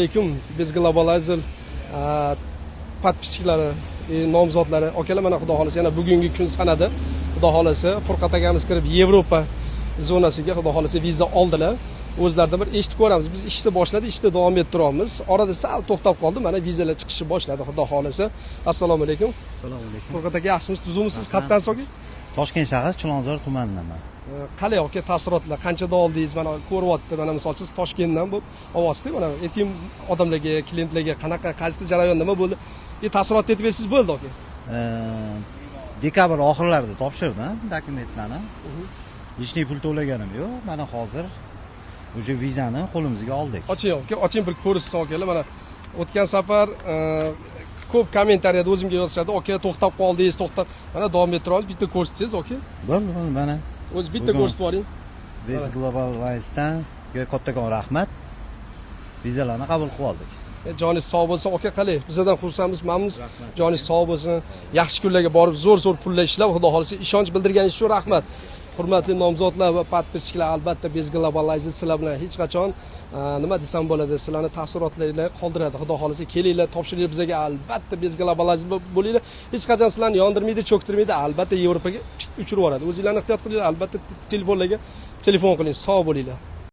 Alaykum, biz Globalizer подписчиклari, nomzodlari, akalar mana xudo xolasa yana bugungi kun sanada xudo xolasa Furqat akamiz kirib Yevropa zonasiga xudo xolasa viza oldilar. O'zlaridan bir eshitib ko'ramiz. Biz ishni boshladi, ishda davom ettiramiz. Orada sal to'xtab qoldi. Mana vizalar chiqishi boshladi xudo xolasa. Assalomu alaykum. Assalomu alaykum. Furqat aka, yaxshimisiz? Tuzumisiz? Qayerdan so'ki? Toshkent shahri Chilonzor tumanidaman. Qalay aka, taassurotlar qanchada oldingiz? Mana ko'ryapti, mana misol uchun Toshkentdan bu ovozda mana ayting odamlarga, klientlarga qanaqa, qaysi jarayon nima bo'ldi? Taassurot aytib bersangiz bo'ldi aka. Dekabr oxirlarida topshirdim dokumentlarni. Hech pul to'laganim yo'q. Mana hozir o'sha vizani qo'limizga oldik. Oching aka, oching bir ko'rishsiz akalar. Mana o'tgan safar ko'p kommentariyada o'zimga yozishadi, aka to'xtab qoldingiz, to'xtab. Mana davom ettiramiz, bitta ko'rsatsangiz aka. Bo'ldi, mana. O'z bitta ko'rsatib yuboring. Biz Globalize'dan kattakon rahmat. Vizalarni qabul qilib oldik. Joningiz sog' bo'lsin aka, qalay? Bizdan xursandmiz, mamnunmiz. Joningiz sog' bo'lsin. Yaxshi kunlarga borib zo'r pullar ishlab, xudo xolasa ishonch bildirganingiz uchun rahmat. Hurmatli nomzodlar va podpischilar, albatta biz Globalizer sizlar bilan hech qachon nima desam bo'ladi, sizlarni taassurotlaringlar qoldiradi. Xudo xolasa kelinglar, topshiringlar bizga, albatta biz Globalizer bo'linglar. Hech qachon sizlarni yondirmaydi, cho'ktirmaydi, albatta Yevropaga uchirib yuboradi. O'zingizlarni ehtiyot qilinglar, albatta telefonlarga telefon qiling, sog' bo'linglar.